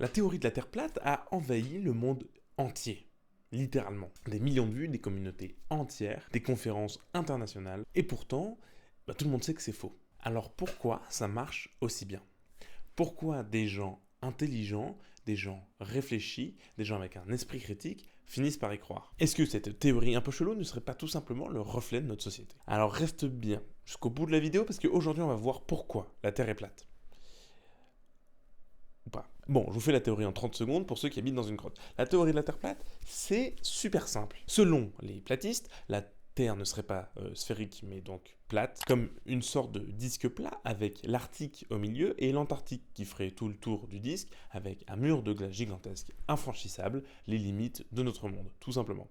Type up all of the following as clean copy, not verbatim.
La théorie de la Terre plate a envahi le monde entier. Littéralement. Des millions de vues, des communautés entières, des conférences internationales. Et pourtant, tout le monde sait que c'est faux. Alors pourquoi ça marche aussi bien? Pourquoi des gens intelligents, des gens réfléchis, des gens avec un esprit critique finissent par y croire? Est-ce que cette théorie un peu chelou ne serait pas tout simplement le reflet de notre société? Alors reste bien jusqu'au bout de la vidéo parce qu'aujourd'hui on va voir pourquoi la Terre est plate. Ou pas. Bon, je vous fais la théorie en 30 secondes pour ceux qui habitent dans une grotte. La théorie de la Terre plate, c'est super simple. Selon les platistes, la Terre ne serait pas sphérique, mais donc plate, comme une sorte de disque plat avec l'Arctique au milieu et l'Antarctique qui ferait tout le tour du disque avec un mur de glace gigantesque, infranchissable, les limites de notre monde, tout simplement.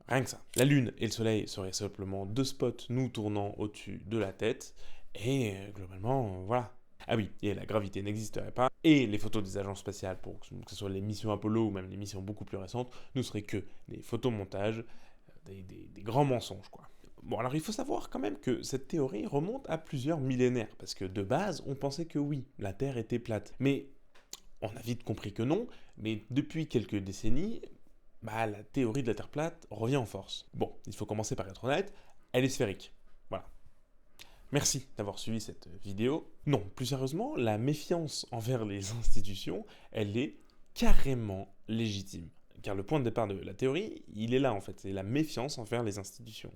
Rien que ça. La Lune et le Soleil seraient simplement deux spots nous tournant au-dessus de la tête, et globalement, voilà. Ah oui, et la gravité n'existerait pas, et les photos des agences spatiales, pour que ce soit les missions Apollo ou même les missions beaucoup plus récentes, ne seraient que des photomontages, des grands mensonges, quoi. Bon, alors il faut savoir quand même que cette théorie remonte à plusieurs millénaires, parce que de base, on pensait que oui, la Terre était plate. Mais on a vite compris que non, mais depuis quelques décennies, la théorie de la Terre plate revient en force. Bon, il faut commencer par être honnête, elle est sphérique. Voilà. Merci d'avoir suivi cette vidéo. Non, plus sérieusement, la méfiance envers les institutions, elle est carrément légitime. Car le point de départ de la théorie, il est là en fait, c'est la méfiance envers les institutions.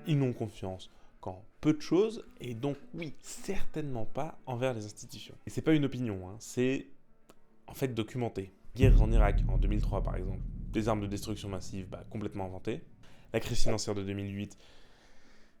Ils n'ont confiance qu'en peu de choses, et donc oui, certainement pas envers les institutions. Et c'est pas une opinion, hein, c'est en fait documenté. Guerre en Irak en 2003 par exemple, des armes de destruction massive complètement inventées. La crise financière de 2008,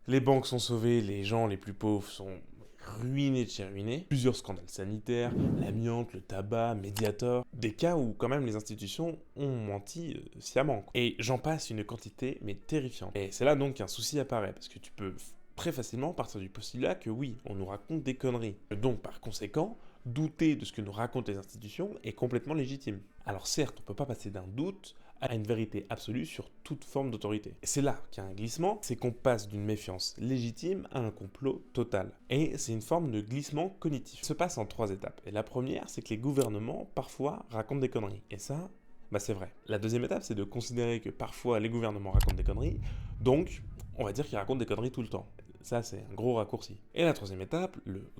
les banques sont sauvées, les gens les plus pauvres sont ruinés de chez ruinés. Plusieurs scandales sanitaires, l'amiante, le tabac, Mediator, des cas où quand même les institutions ont menti sciemment. Et j'en passe une quantité mais terrifiante. Et c'est là donc qu'un souci apparaît, parce que tu peux très facilement partir du postulat que oui, on nous raconte des conneries. Donc par conséquent, douter de ce que nous racontent les institutions est complètement légitime. Alors certes, on ne peut pas passer d'un doute à une vérité absolue sur toute forme d'autorité. Et c'est là qu'il y a un glissement, c'est qu'on passe d'une méfiance légitime à un complot total. Et c'est une forme de glissement cognitif. Ça se passe en 3 étapes. Et la première, c'est que les gouvernements, parfois, racontent des conneries. Et ça, c'est vrai. La deuxième étape, c'est de considérer que parfois les gouvernements racontent des conneries, donc on va dire qu'ils racontent des conneries tout le temps. Ça, c'est un gros raccourci. Et la troisième étape, le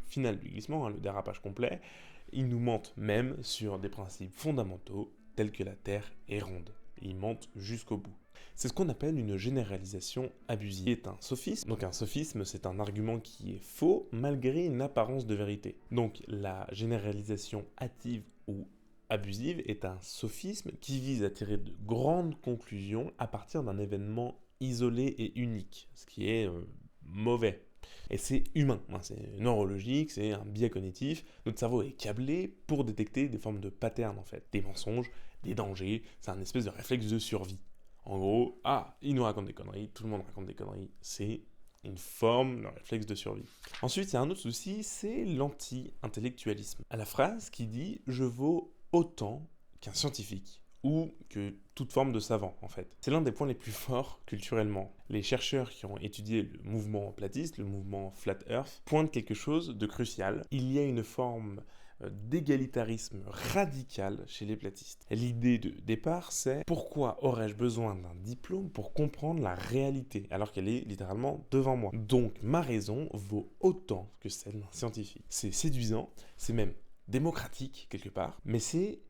final du glissement, le dérapage complet, ils nous mentent même sur des principes fondamentaux tels que la Terre est ronde. Et ils mentent jusqu'au bout. C'est ce qu'on appelle une généralisation abusive. C'est un sophisme. Donc un sophisme, c'est un argument qui est faux malgré une apparence de vérité. Donc la généralisation hâtive ou abusive est un sophisme qui vise à tirer de grandes conclusions à partir d'un événement isolé et unique, ce qui est mauvais. Et c'est humain, c'est neurologique, c'est un biais cognitif. Notre cerveau est câblé pour détecter des formes de patterns en fait, des mensonges, des dangers, c'est un espèce de réflexe de survie. En gros, il nous raconte des conneries, tout le monde raconte des conneries, c'est une forme de réflexe de survie. Ensuite, il y a un autre souci, c'est l'anti-intellectualisme. À la phrase qui dit « je vaux autant qu'un scientifique » ou que toute forme de savant, en fait. C'est l'un des points les plus forts culturellement. Les chercheurs qui ont étudié le mouvement platiste, le mouvement Flat Earth, pointent quelque chose de crucial. Il y a une forme d'égalitarisme radical chez les platistes. L'idée de départ, c'est pourquoi aurais-je besoin d'un diplôme pour comprendre la réalité, alors qu'elle est littéralement devant moi. Donc ma raison vaut autant que celle d'un scientifique. C'est séduisant, c'est même démocratique quelque part, mais c'est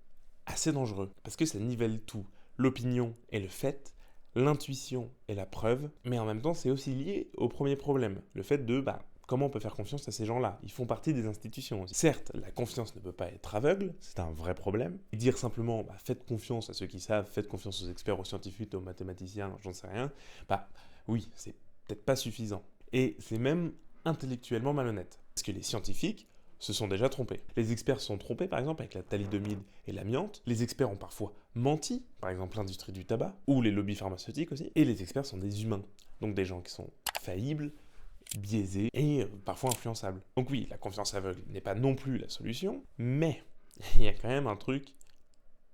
assez dangereux, parce que ça nivelle tout. L'opinion est le fait, l'intuition est la preuve, mais en même temps c'est aussi lié au premier problème, le fait de comment on peut faire confiance à ces gens-là? Ils font partie des institutions aussi. Certes, la confiance ne peut pas être aveugle, c'est un vrai problème. Et dire simplement faites confiance à ceux qui savent, faites confiance aux experts, aux scientifiques, aux mathématiciens, j'en sais rien, oui, c'est peut-être pas suffisant. Et c'est même intellectuellement malhonnête. Parce que les scientifiques se sont déjà trompés. Les experts se sont trompés, par exemple, avec la thalidomide et l'amiante. Les experts ont parfois menti, par exemple l'industrie du tabac, ou les lobbies pharmaceutiques aussi. Et les experts sont des humains, donc des gens qui sont faillibles, biaisés et parfois influençables. Donc oui, la confiance aveugle n'est pas non plus la solution, mais il y a quand même un truc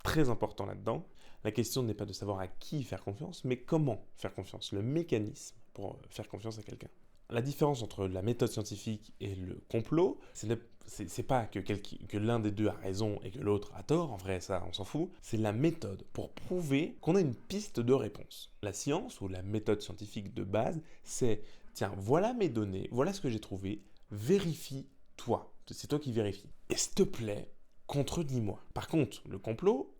très important là-dedans, La question n'est pas de savoir à qui faire confiance, mais comment faire confiance, le mécanisme pour faire confiance à quelqu'un. La différence entre la méthode scientifique et le complot, c'est pas que l'un des deux a raison et que l'autre a tort, en vrai ça on s'en fout, c'est la méthode pour prouver qu'on a une piste de réponse. La science ou la méthode scientifique de base, c'est tiens, voilà mes données, voilà ce que j'ai trouvé, vérifie toi, c'est toi qui vérifie. Et s'il te plaît, contredis-moi. Par contre, le complot,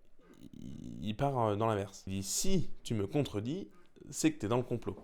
il part dans l'inverse. Il dit si tu me contredis, c'est que tu es dans le complot.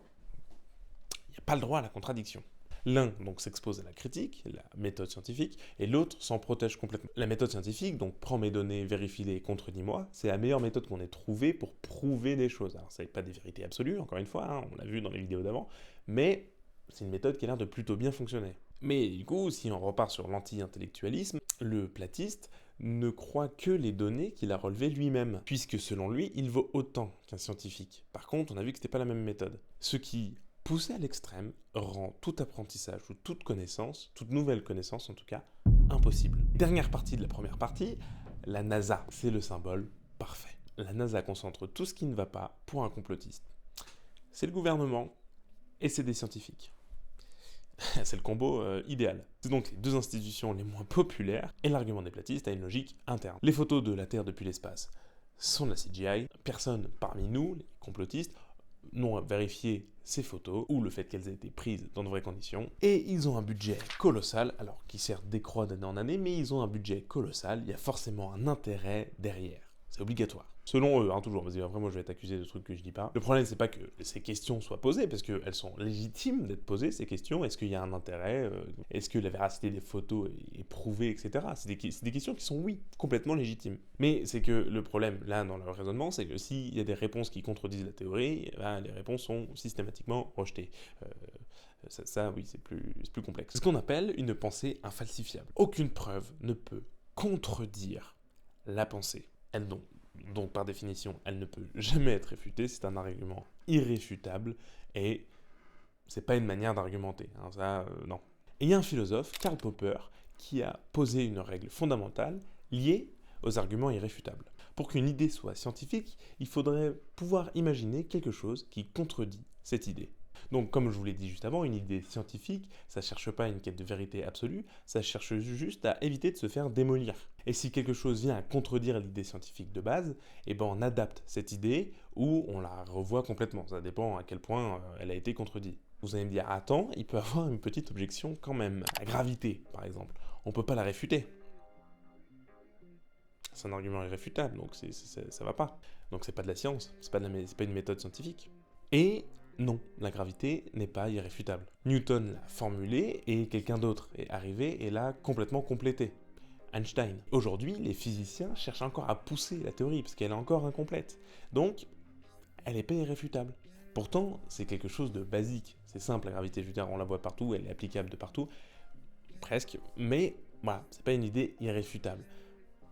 Il n'y a pas le droit à la contradiction. L'un donc s'expose à la critique, la méthode scientifique, et l'autre s'en protège complètement. La méthode scientifique, donc prends mes données, vérifie-les, contredis-moi, c'est la meilleure méthode qu'on ait trouvée pour prouver des choses. Alors, ce n'est pas des vérités absolues, encore une fois, hein, on l'a vu dans les vidéos d'avant, mais c'est une méthode qui a l'air de plutôt bien fonctionner. Mais du coup, si on repart sur l'anti-intellectualisme, le platiste ne croit que les données qu'il a relevées lui-même, puisque selon lui, il vaut autant qu'un scientifique. Par contre, on a vu que ce n'était pas la même méthode. Ce qui, poussé à l'extrême, rend tout apprentissage ou toute connaissance, toute nouvelle connaissance en tout cas, impossible. Dernière partie de la première partie, la NASA, c'est le symbole parfait. La NASA concentre tout ce qui ne va pas pour un complotiste. C'est le gouvernement et c'est des scientifiques. C'est le combo idéal. C'est donc les deux institutions les moins populaires, et l'argument des platistes a une logique interne. Les photos de la Terre depuis l'espace sont de la CGI. Personne parmi nous, les complotistes, n'ont vérifié ces photos, ou le fait qu'elles aient été prises dans de vraies conditions. Et ils ont un budget colossal, alors qui certes décroît d'année en année, mais ils ont un budget colossal, il y a forcément un intérêt derrière. C'est obligatoire. Selon eux, hein, toujours, parce que après moi je vais être accusé de trucs que je dis pas. Le problème c'est pas que ces questions soient posées, parce qu'elles sont légitimes d'être posées, ces questions. Est-ce qu'il y a un intérêt Est-ce que la véracité des photos est prouvée, etc. C'est des questions qui sont, oui, complètement légitimes. Mais c'est que le problème, là, dans le raisonnement, c'est que s'il y a des réponses qui contredisent la théorie, eh ben, les réponses sont systématiquement rejetées. Ça, oui, c'est plus complexe. C'est ce qu'on appelle une pensée infalsifiable. Aucune preuve ne peut contredire la pensée. Donc par définition, elle ne peut jamais être réfutée, c'est un argument irréfutable, et c'est pas une manière d'argumenter, hein, ça, non. Et il y a un philosophe, Karl Popper, qui a posé une règle fondamentale liée aux arguments irréfutables. Pour qu'une idée soit scientifique, il faudrait pouvoir imaginer quelque chose qui contredit cette idée. Donc, comme je vous l'ai dit juste avant, une idée scientifique, ça ne cherche pas une quête de vérité absolue, ça cherche juste à éviter de se faire démolir. Et si quelque chose vient à contredire l'idée scientifique de base, eh ben on adapte cette idée ou on la revoit complètement. Ça dépend à quel point elle a été contredite. Vous allez me dire, attends, il peut avoir une petite objection quand même. La gravité, par exemple. On ne peut pas la réfuter. C'est un argument irréfutable, donc ça va pas. Donc c'est pas de la science, c'est pas une méthode scientifique. Et non, la gravité n'est pas irréfutable. Newton l'a formulé et quelqu'un d'autre est arrivé et l'a complètement complété. Einstein. Aujourd'hui, les physiciens cherchent encore à pousser la théorie parce qu'elle est encore incomplète. Donc, elle n'est pas irréfutable. Pourtant, c'est quelque chose de basique. C'est simple, la gravité, je veux dire, on la voit partout, elle est applicable de partout, presque, mais voilà, c'est pas une idée irréfutable.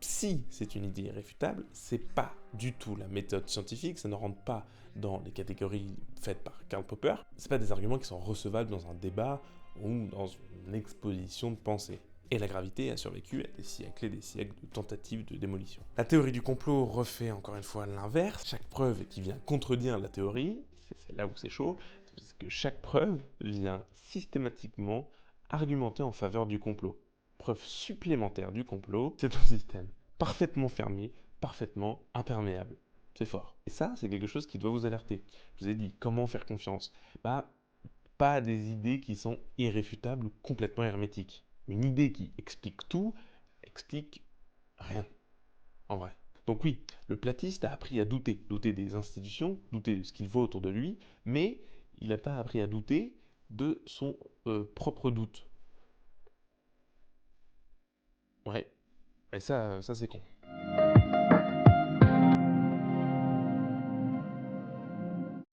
Si c'est une idée irréfutable, c'est pas du tout la méthode scientifique, ça ne rentre pas dans les catégories faites par Karl Popper. C'est pas des arguments qui sont recevables dans un débat ou dans une exposition de pensée. Et la gravité a survécu à des siècles et des siècles de tentatives de démolition. La théorie du complot refait encore une fois l'inverse. Chaque preuve qui vient contredire la théorie, c'est là où c'est chaud, parce que chaque preuve vient systématiquement argumenter en faveur du complot. Preuve supplémentaire du complot, c'est un système parfaitement fermé, parfaitement imperméable. C'est fort. Et ça, c'est quelque chose qui doit vous alerter. Je vous ai dit, comment faire confiance ? Bah, pas des idées qui sont irréfutables ou complètement hermétiques. Une idée qui explique tout, explique rien, en vrai. Donc oui, le platiste a appris à douter. Douter des institutions, douter de ce qu'il voit autour de lui, mais il n'a pas appris à douter de son propre doute. Ouais, et ça c'est con.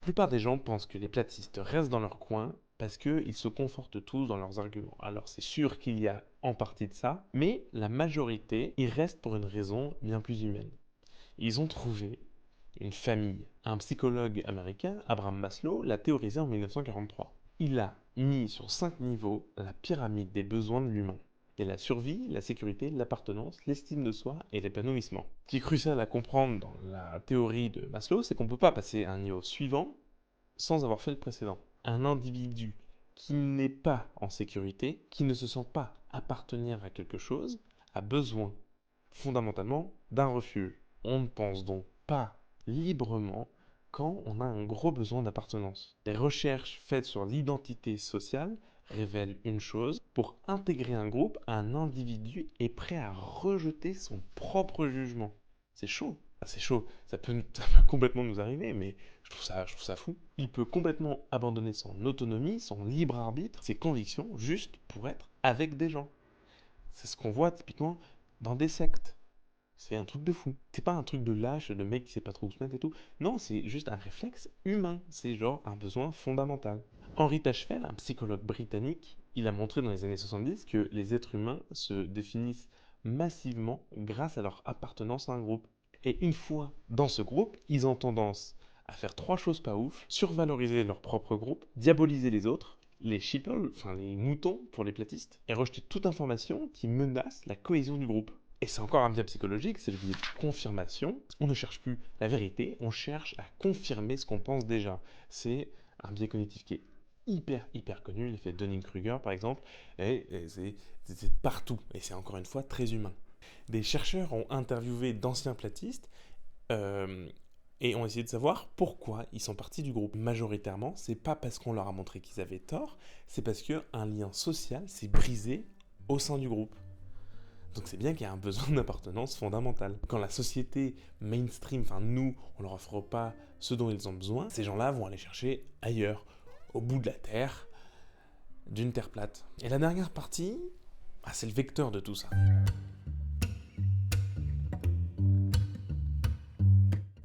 La plupart des gens pensent que les platistes restent dans leur coin parce qu'ils se confortent tous dans leurs arguments. Alors c'est sûr qu'il y a en partie de ça, mais la majorité y reste pour une raison bien plus humaine. Ils ont trouvé une famille. Un psychologue américain, Abraham Maslow, l'a théorisé en 1943. Il a mis sur 5 niveaux la pyramide des besoins de l'humain. Il y a la survie, la sécurité, l'appartenance, l'estime de soi et l'épanouissement. Ce qui est crucial à comprendre dans la théorie de Maslow, c'est qu'on ne peut pas passer à un niveau suivant sans avoir fait le précédent. Un individu qui n'est pas en sécurité, qui ne se sent pas appartenir à quelque chose, a besoin fondamentalement d'un refuge. On ne pense donc pas librement quand on a un gros besoin d'appartenance. Les recherches faites sur l'identité sociale révèlent une chose: pour intégrer un groupe, un individu est prêt à rejeter son propre jugement. C'est chaud. C'est chaud, ça peut complètement nous arriver, mais je trouve ça fou. Il peut complètement abandonner son autonomie, son libre arbitre, ses convictions, juste pour être avec des gens. C'est ce qu'on voit typiquement dans des sectes. C'est un truc de fou. C'est pas un truc de lâche, de mec qui sait pas trop où se mettre et tout. Non, c'est juste un réflexe humain. C'est genre un besoin fondamental. Henri Tachfel, un psychologue britannique, il a montré dans les années 70 que les êtres humains se définissent massivement grâce à leur appartenance à un groupe. Et une fois dans ce groupe, ils ont tendance à faire 3 choses pas ouf: survaloriser leur propre groupe, diaboliser les autres, les sheeple, enfin les moutons pour les platistes, et rejeter toute information qui menace la cohésion du groupe. Et c'est encore un biais psychologique, c'est le biais de confirmation. On ne cherche plus la vérité, on cherche à confirmer ce qu'on pense déjà. C'est un biais cognitif qui est hyper connu, l'effet Dunning-Kruger par exemple, et c'est partout, et c'est encore une fois très humain. Des chercheurs ont interviewé d'anciens platistes et ont essayé de savoir pourquoi ils sont partis du groupe. Majoritairement, c'est pas parce qu'on leur a montré qu'ils avaient tort, c'est parce qu'un lien social s'est brisé au sein du groupe. Donc c'est bien qu'il y a un besoin d'appartenance fondamental. Quand la société mainstream, enfin nous, on leur offre pas ce dont ils ont besoin, ces gens-là vont aller chercher ailleurs, au bout de la Terre, d'une Terre plate. Et la dernière partie, c'est le vecteur de tout ça.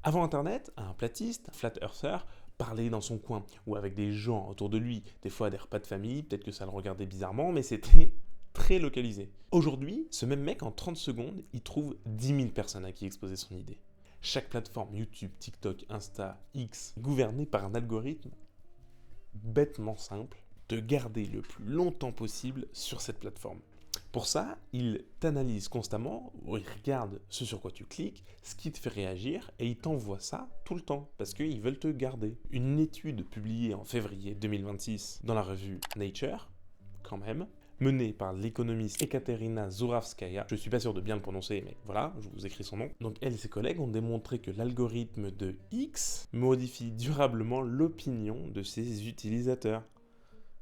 Avant Internet, un platiste, un flat earther, parlait dans son coin, ou avec des gens autour de lui, des fois à des repas de famille, peut-être que ça le regardait bizarrement, mais c'était très localisé. Aujourd'hui, ce même mec, en 30 secondes, il trouve 10 000 personnes à qui exposer son idée. Chaque plateforme, YouTube, TikTok, Insta, X, gouvernée par un algorithme bêtement simple, de garder le plus longtemps possible sur cette plateforme. Pour ça, il t'analyse constamment, il regarde ce sur quoi tu cliques, ce qui te fait réagir, et il t'envoie ça tout le temps, parce qu'ils veulent te garder. Une étude publiée en février 2026 dans la revue Nature, quand même, menée par l'économiste Ekaterina Zuravskaya, je suis pas sûr de bien le prononcer, mais voilà, je vous écris son nom. Donc elle et ses collègues ont démontré que l'algorithme de X modifie durablement l'opinion de ses utilisateurs.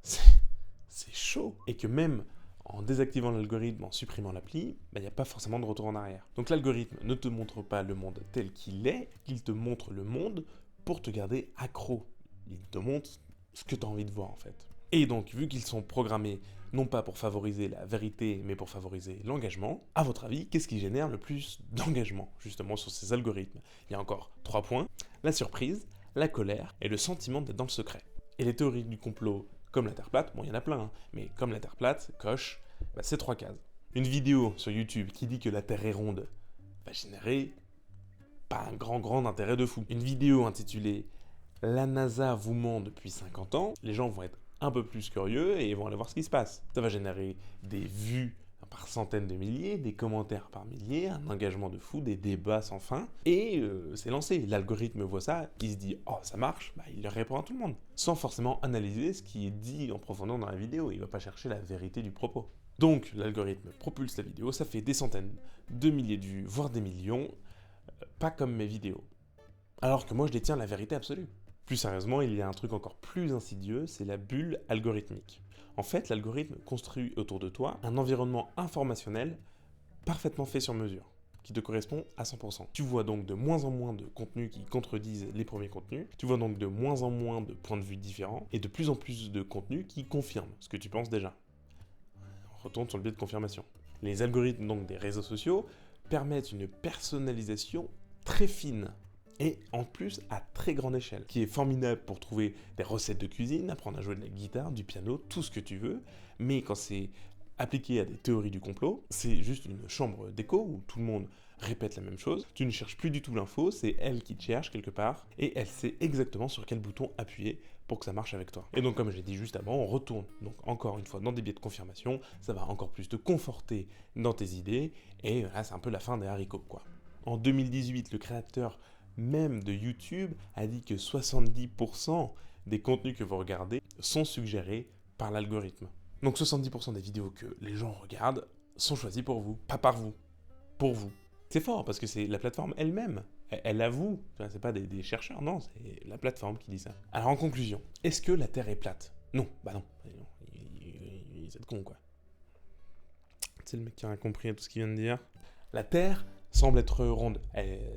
C'est chaud. Et que même en désactivant l'algorithme, en supprimant l'appli, il n'y a pas forcément de retour en arrière. Donc l'algorithme ne te montre pas le monde tel qu'il est, il te montre le monde pour te garder accro. Il te montre ce que tu as envie de voir en fait. Et donc, vu qu'ils sont programmés non pas pour favoriser la vérité, mais pour favoriser l'engagement, à votre avis, qu'est-ce qui génère le plus d'engagement, justement, sur ces algorithmes? Il y a encore 3 points: la surprise, la colère et le sentiment d'être dans le secret. Et les théories du complot, comme la Terre plate, bon, il y en a plein, mais comme la Terre plate, coche ces 3 cases. Une vidéo sur YouTube qui dit que la Terre est ronde va générer pas un grand intérêt de fou. Une vidéo intitulée « La NASA vous ment depuis 50 ans », les gens vont être un peu plus curieux et ils vont aller voir ce qui se passe. Ça va générer des vues par centaines de milliers, des commentaires par milliers, un engagement de fou, des débats sans fin, et c'est lancé. L'algorithme voit ça, il se dit « Oh, ça marche », il leur répond à tout le monde, sans forcément analyser ce qui est dit en profondeur dans la vidéo, il ne va pas chercher la vérité du propos. Donc l'algorithme propulse la vidéo, ça fait des centaines de milliers de vues, voire des millions, pas comme mes vidéos. Alors que moi je détiens la vérité absolue. Plus sérieusement, il y a un truc encore plus insidieux, c'est la bulle algorithmique. En fait, l'algorithme construit autour de toi un environnement informationnel parfaitement fait sur mesure, qui te correspond à 100%. Tu vois donc de moins en moins de contenus qui contredisent les premiers contenus, tu vois donc de moins en moins de points de vue différents, et de plus en plus de contenus qui confirment ce que tu penses déjà. On retourne sur le biais de confirmation. Les algorithmes donc des réseaux sociaux permettent une personnalisation très fine, et en plus à très grande échelle, qui est formidable pour trouver des recettes de cuisine, apprendre à jouer de la guitare, du piano, tout ce que tu veux, mais quand c'est appliqué à des théories du complot, c'est juste une chambre d'écho où tout le monde répète la même chose, tu ne cherches plus du tout l'info, c'est elle qui te cherche quelque part, et elle sait exactement sur quel bouton appuyer pour que ça marche avec toi. Et donc comme je l'ai dit juste avant, on retourne donc encore une fois dans des biais de confirmation, ça va encore plus te conforter dans tes idées, et là c'est un peu la fin des haricots quoi. En 2018, le créateur même de YouTube a dit que 70% des contenus que vous regardez sont suggérés par l'algorithme. Donc 70% des vidéos que les gens regardent sont choisies pour vous, pas par vous, pour vous. C'est fort parce que c'est la plateforme elle-même. Elle avoue, c'est pas des chercheurs, non, c'est la plateforme qui dit ça. Alors en conclusion, est-ce que la Terre est plate? Non, bah non. Ils êtes cons quoi. C'est le mec qui a compris tout ce qu'il vient de dire. La Terre semble être ronde.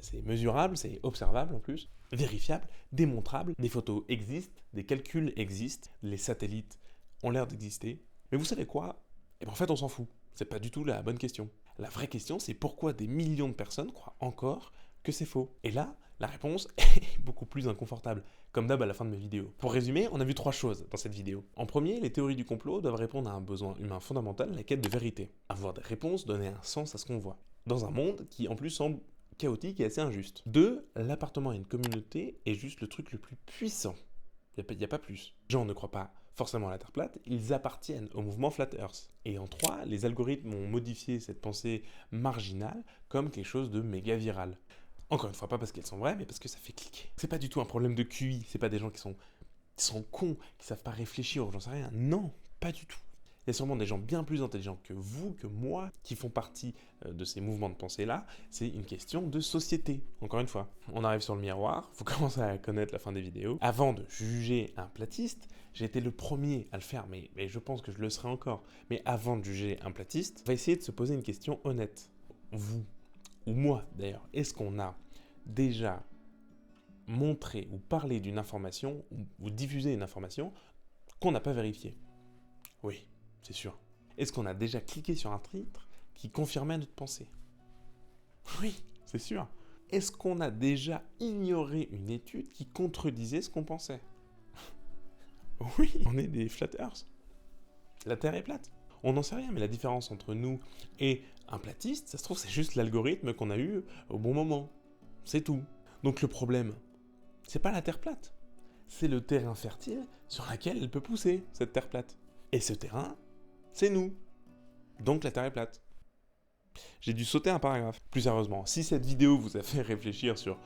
C'est mesurable, c'est observable en plus, vérifiable, démontrable. Des photos existent, des calculs existent, les satellites ont l'air d'exister. Mais vous savez quoi? Eh ben en fait on s'en fout. C'est pas du tout la bonne question. La vraie question c'est pourquoi des millions de personnes croient encore que c'est faux. Et là, la réponse est beaucoup plus inconfortable, comme d'hab à la fin de mes vidéos. Pour résumer, on a vu 3 choses dans cette vidéo. En premier, les théories du complot doivent répondre à un besoin humain fondamental, la quête de vérité. Avoir des réponses, donner un sens à ce qu'on voit. Dans un monde qui en plus semble chaotique et assez injuste. 2, l'appartement à une communauté est juste le truc le plus puissant. Il n'y a pas plus. Les gens ne croient pas forcément à la Terre plate, ils appartiennent au mouvement Flat Earth. Et en 3, les algorithmes ont modifié cette pensée marginale comme quelque chose de méga viral. Encore une fois, pas parce qu'elles sont vraies, mais parce que ça fait cliquer. C'est pas du tout un problème de QI, c'est pas des gens qui sont cons, qui savent pas réfléchir ou j'en sais rien. Non, pas du tout. Il y a sûrement des gens bien plus intelligents que vous, que moi, qui font partie de ces mouvements de pensée-là. C'est une question de société, encore une fois. On arrive sur le miroir, vous commencez à connaître la fin des vidéos. Avant de juger un platiste, j'ai été le premier à le faire, mais je pense que je le serai encore. Mais avant de juger un platiste, on va essayer de se poser une question honnête. Vous, ou moi d'ailleurs, est-ce qu'on a déjà montré ou parlé d'une information, ou diffusé une information qu'on n'a pas vérifiée? Oui. C'est sûr. Est-ce qu'on a déjà cliqué sur un titre qui confirmait notre pensée? Oui, c'est sûr. Est-ce qu'on a déjà ignoré une étude qui contredisait ce qu'on pensait? Oui, on est des flat earth. La Terre est plate. On n'en sait rien, mais la différence entre nous et un platiste, ça se trouve, c'est juste l'algorithme qu'on a eu au bon moment. C'est tout. Donc le problème, c'est pas la Terre plate. C'est le terrain fertile sur lequel elle peut pousser, cette Terre plate. Et ce terrain, c'est nous. Donc la Terre est plate. J'ai dû sauter un paragraphe. Plus sérieusement, si cette vidéo vous a fait réfléchir sur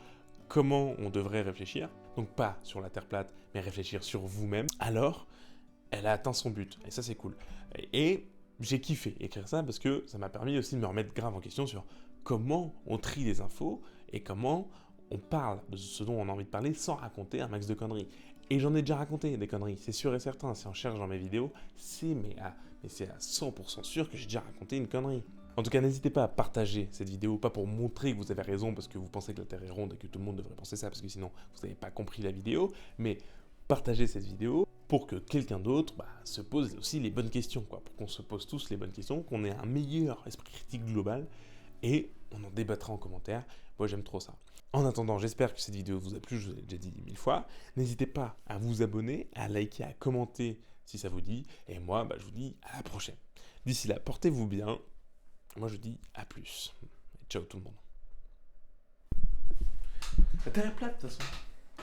comment on devrait réfléchir, donc pas sur la Terre plate, mais réfléchir sur vous-même, alors elle a atteint son but. Et ça c'est cool. Et j'ai kiffé écrire ça parce que ça m'a permis aussi de me remettre grave en question sur comment on trie les infos et comment on parle de ce dont on a envie de parler sans raconter un max de conneries. Et j'en ai déjà raconté des conneries, c'est sûr et certain. Si on cherche dans mes vidéos, c'est à 100% sûr que j'ai déjà raconté une connerie. En tout cas, n'hésitez pas à partager cette vidéo, pas pour montrer que vous avez raison parce que vous pensez que la Terre est ronde et que tout le monde devrait penser ça parce que sinon vous n'avez pas compris la vidéo, mais partagez cette vidéo pour que quelqu'un d'autre se pose aussi les bonnes questions, pour qu'on se pose tous les bonnes questions, qu'on ait un meilleur esprit critique global et on en débattra en commentaire. Moi j'aime trop ça. En attendant, j'espère que cette vidéo vous a plu, je vous l'ai déjà dit 1000 fois. N'hésitez pas à vous abonner, à liker, à commenter si ça vous dit. Et moi, je vous dis à la prochaine. D'ici là, portez-vous bien. Moi, je vous dis à plus. Et ciao tout le monde. La Terre est plate, de toute façon.